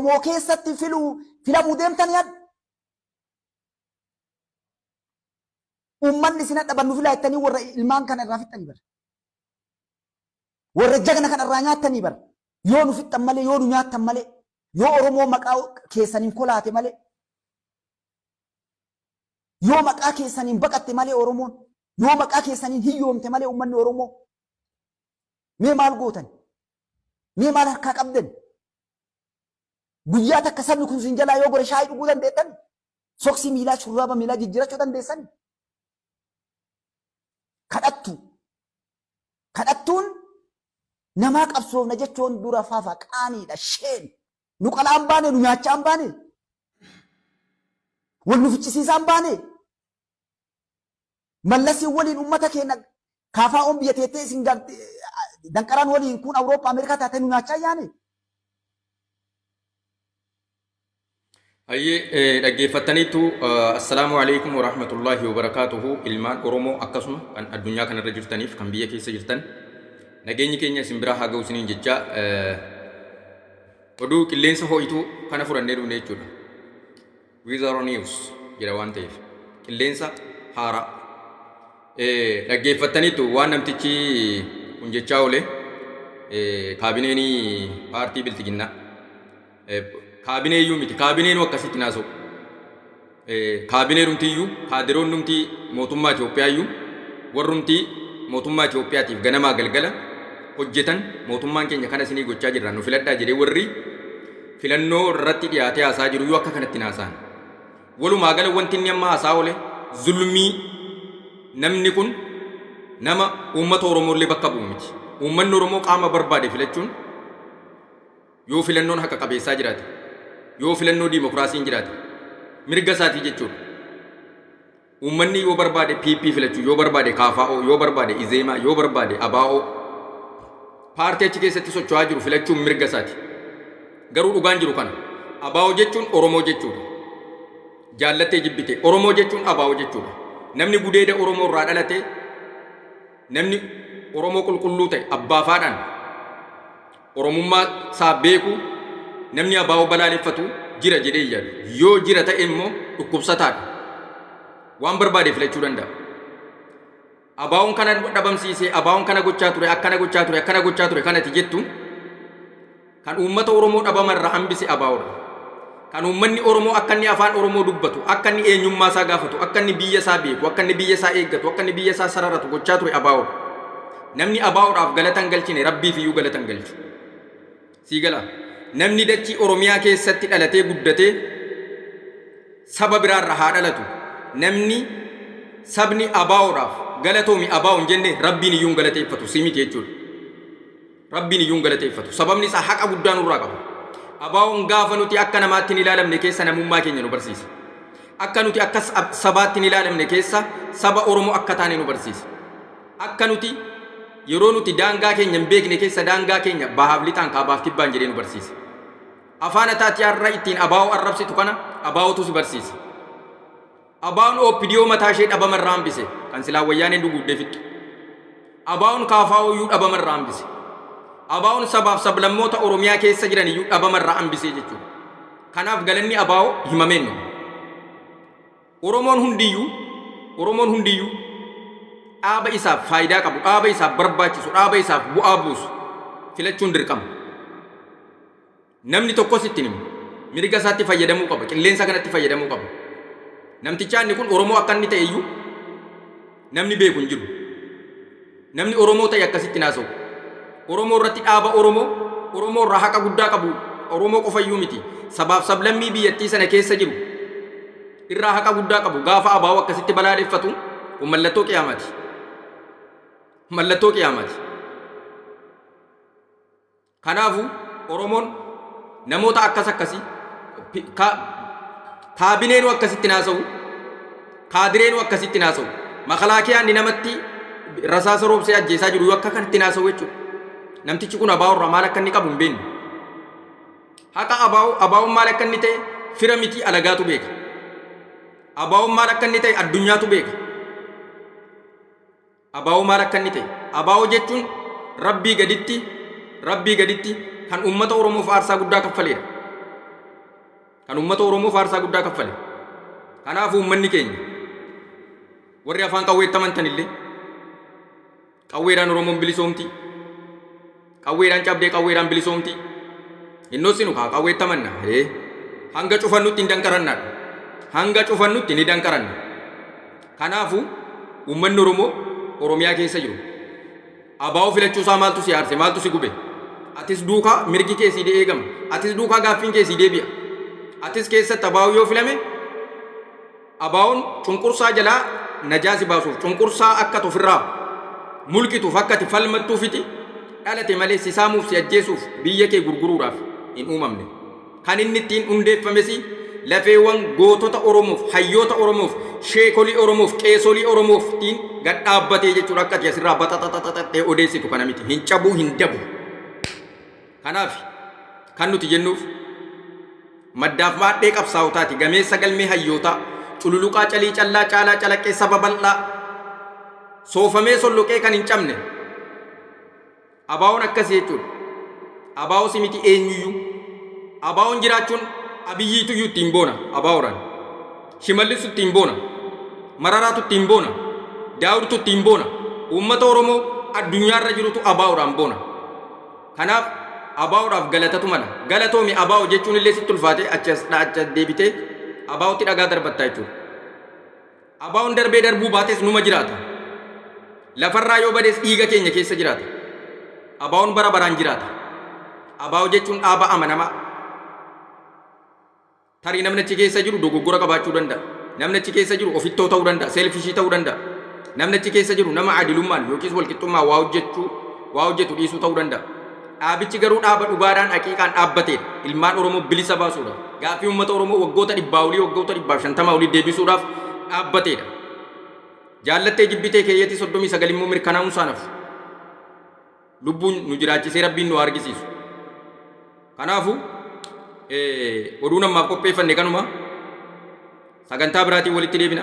Oromoo keessatti filamuu deemtan yaad. Uummanni isin dhaban nu filaa jettanii warra ilmaan kana irraa fixanii bara. Warra jagna kana irraa nyaattanii bara. Yoo nu fixan malee, yoo nu nyaattan malee, yoo Oromoo maqaa keessaniin kolaate malee, yoo maqaa keessaniin baqatte malee Oromoon, yoo maqaa keessaniin hiyyoomte malee uummanni Oromoo. Mee maal gootan? Mee maal harkaa qabdan? Guyyaa takka sabni kun isin jalaa yoo gore shaayii dhuguu dandeettan? Soksii miilaa, shurraaba miilaa jijjiirachuu dandeessan? Kadhattu. Kadhattuun namaa qabsoofna jechuun dura faafa qaaniidha sheen. Nu qalaan baane, nu nyaachaan baane. Wal nu ficcisiisaan baane. Mallasiin waliin uummata keenya kaafaa on biyya teettee isin danqaraan waliin kun Awurooppaa Ameerikaa taatee nu nyaachaa yaane. Hayyee dhaggeeffataniitu assalaamu alaikum wa rahmatullahi wa barakaatuhu. Ilmaan Oromoo akkasuma kan addunyaa kanarra jirtaniif kan biyya keessa jirtan nageenyi keenya isin biraa haa ga'u isiniin jecha oduu qilleensa ho'ituu kana fudhannee dhufne jechuudha. Weather News jedha waan ta'eef qilleensa haaraa dhaggeeffataniitu waan namtichi kun jechaa oole kaabineenii paartii biltiginnaa kaabinee iyyuu miti kaabineenuu akkasitti naasa'u kaabinee numtiyyuu kaadiroon numtii mootummaa Itoophiyaa iyyuu warrumtii mootummaa Itoophiyaatiif ganamaa galgala hojjetan mootummaan keenya kana isinii gochaa jirra nu filadhaa jedhee warri filannoo irratti dhiyaatee haasaa jiru iyyuu akka kanatti naasa'an walumaa gala wanti inni amma haasaa oole zulmii namni kun nama uummata Oromoollee bakka bu'u miti. Uummanni Oromoo qaama barbaade filachuun yoo filannoon haqa qabeessaa jiraate yoo filannoo diimokiraasiin jiraate mirga isaatii jechuudha. Uummanni yoo barbaade PP filachuu yoo barbaade KFO yoo barbaade Izeemaa yoo barbaade ABO paartii achi keessatti socho'aa jiru filachuun mirga isaati. Garuu dhugaan jiru kana ABO jechuun Oromoo jechuudha. Jaallattee jibbite Oromoo jechuun ABO jechuudha. Namni gudeeda Oromoo irraa dhalate namni Oromoo qulqulluu ta'e abbaa faadhaan Oromummaa isaa beeku namni ABO balaaleffatu jira jedhee yaadu yoo jira ta'e immoo dhukkubsataadha waan barbaade filachuu danda'a. ABO'n kana dhabamsiisee ABO'n kana gochaa ture akkana gochaa ture akkana gochaa ture kanati jettu kan uummata Oromoo dhabamarraa hambise ABO'dha. Kan uummanni Oromoo akka inni afaan Oromoo dubbatu akka inni eenyummaa isaa gaafatu akka inni biyya isaa beeku akka inni biyya isaa eeggatu akka inni biyya isaa sararatu gochaa ture ABO'dha. Namni ABO'dhaaf galata hin galchine rabbiif iyyuu galata hin galchu. Sii gala namni dachii Oromiyaa keessatti dhalatee guddatee saba biraarra haa dhalatu namni sabni ABO'dhaaf galatoomi ABO hin jenne rabbiin iyyuu galateeffatu si miti jechuudha. Rabbiin iyyuu galateeffatu sababni isaa haqa guddaa nurraa qaba. ABO'n gaafa nuti akka namaatti hin ilaalamne keessa namummaa keenya nu barsiisa. Akka nuti akka sabaatti hin ilaalamne keessa saba Oromoo akka taane nu barsiisa. Akka nuti yeroo nuti daangaa keenya hin beekne keessa daangaa keenya bahaaf lixaan kaabaaf kibbaan jedhee nu barsiisa. Afaan ataati har'a ittiin ABO arrabsitu kana ABO'tu si barsiisa. ABO'n OPDO mataa ishee dhabamarraa hambise kan silaa wayyaaneen duguuddee fixxu. ABO'n KFO iyyuu dhabamarraa hambise. ABO'n sabaaf sablammoota Oromiyaa keessa jiran iyyuu dhabamarraa hambisee jechuudha. Kanaaf galanni ABO himameen nu. Oromoon hundiyyuu dhaaba isaaf faayidaa qabu, dhaaba isaaf barbaachisu, dhaaba isaaf bu'aa buusu filachuun dirqama. Namni tokkos ittiin himu mirga isaatti fayyadamuu qaba, qilleensa kanatti fayyadamuu qaba. Namticha inni kun Oromoo akka inni ta'e iyyuu namni beeku hin jiru. Namni Oromoo ta'e akkasitti naasa'u. Oromoo irratti dhaaba Oromoo irraa haqa guddaa qabu, Oromoo qofa iyyuu miti. Sabaaf sablammii biyyattii sana keessa jiru irraa haqa guddaa qabu gaafa ABO akkasitti balaaleffatu mallattoo qiyaamaati. Mallattoo qiyaamaati. Kanaafu Oromoon namoota akkasii kaabineenuu akkasitti naasa'u kaadireenuu akkasitti naasa'u makalaakiyaan namatti rasaasa roobsee ajjeesaa jiru akka kanatti naasa'u jechuudha. Namtichi kun ABO irraa maal akka inni qabu hin beeknu. Haqa ABO'n maal akka inni ta'e fira miti alagaatu beeka. ABO'n maal akka inni ta'e addunyaatu beeka. ABO maal akka inni ta'e ABO jechuun rabbii gaditti kan uummata Oromoof aarsaa guddaa kaffaleedha. kan uummata Oromoo faarsaa guddaa kaffale. Kanaaf uummanni keenya warri afaan qawweettaman tanillee qawweedhaan Oromoon bilisoomti. Qawweedhaan cabdee qawweedhaan bilisoomti. Innoosinu kaa qawweettamanna. Hanga cufannutti hin danqarannaadha. Hanga cufannutti ni danqaranna. Kanaafu uummanni Oromoo Oromiyaa keessa jiru. Abaa'oo filachuusaa maaltu si aarse maaltu si gube? Atis duukaa mirgi kee sii eegama. Atis duukaa gaaffiin kee sii deebi'a. Atis keessatti abaa'oo yoo filame abaa'oon cunqursaa jalaa najaasi baasuuf cunqursaa akka ofirraa mulqituuf akka ati falmattuufiti dhalate malee si saamuuf si ajjeesuuf biyya kee gurguruudhaaf hin uumamne. Kan inni ittiin hundeeffames lafeewwan gootota Oromoof, hayyoota Oromoof, sheekolii Oromoof, qeesolii Oromoof ittiin gad dhaabbatee jechuudha akka ati asirraa baxaxaxaxaxee odeessitu kana miti. Hin cabuu hin dabu. Kanaaf kan nuti jennuuf maddaaf maadhee qabsaa'otaati gameessa galmee hayyootaa cululuqaa calii callaa caalaa calaqqee saba bal'aa soofamee solloqee kan hin cabne abaa'oon akkasii jechuudha. Abaa'oo si miti eenyuyyuu abaa'oon jiraachuun abiyyiituyyuu ittiin boona abaa'oodhaan shimallisu ittiin boona mararaatu ittiin boona daawurtu ittiin boona uummata Oromoo addunyaarra jirutu abaa'oodhaan boona. Kanaaf abaa'oodhaaf galatatu mala. Galatoomi abaa'oo jechuun illee sitti ulfaate acha deebitee abaa'ootti dhagaa darbattaa jechuudha. Abaa'oon darbee darbuu baates numa jiraata. Lafarraa yoo badees dhiiga keenya keessa jiraata. Abaa'oon bara baraan jiraata. Abaa'oo jechuun dhaaba amanamaa. Tarii namni achi keessa jiru dogoggora qabaachuu danda'a. Namni achi keessa jiru ofittoo ta'uu danda'a. Seelfishii ta'uu danda'a. Namni achi keessa jiru nama adilummaan yookiis walqixxummaa waa hojjetu dhiisuu ta'uu danda'a. Dhaabichi garuu dhaaba dhugaadhaan haqiiqaan dhaabbateedha. Ilmaan Oromoo bilisa baasuudhaaf. Gaaffii uummata Oromoo waggoota 100 olii waggoota 150 olii deebisuudhaaf dhaabbateedha. Jaallattee jibbitee keeyyatti 39 immoo mirkanaa'uun saanaaf. Lubbuun nu jiraachisee Rabbiin nu argisiisu. Kanaafu oduu namaaf qopheeffanne kanuma sagantaa biraatiin walitti deebina.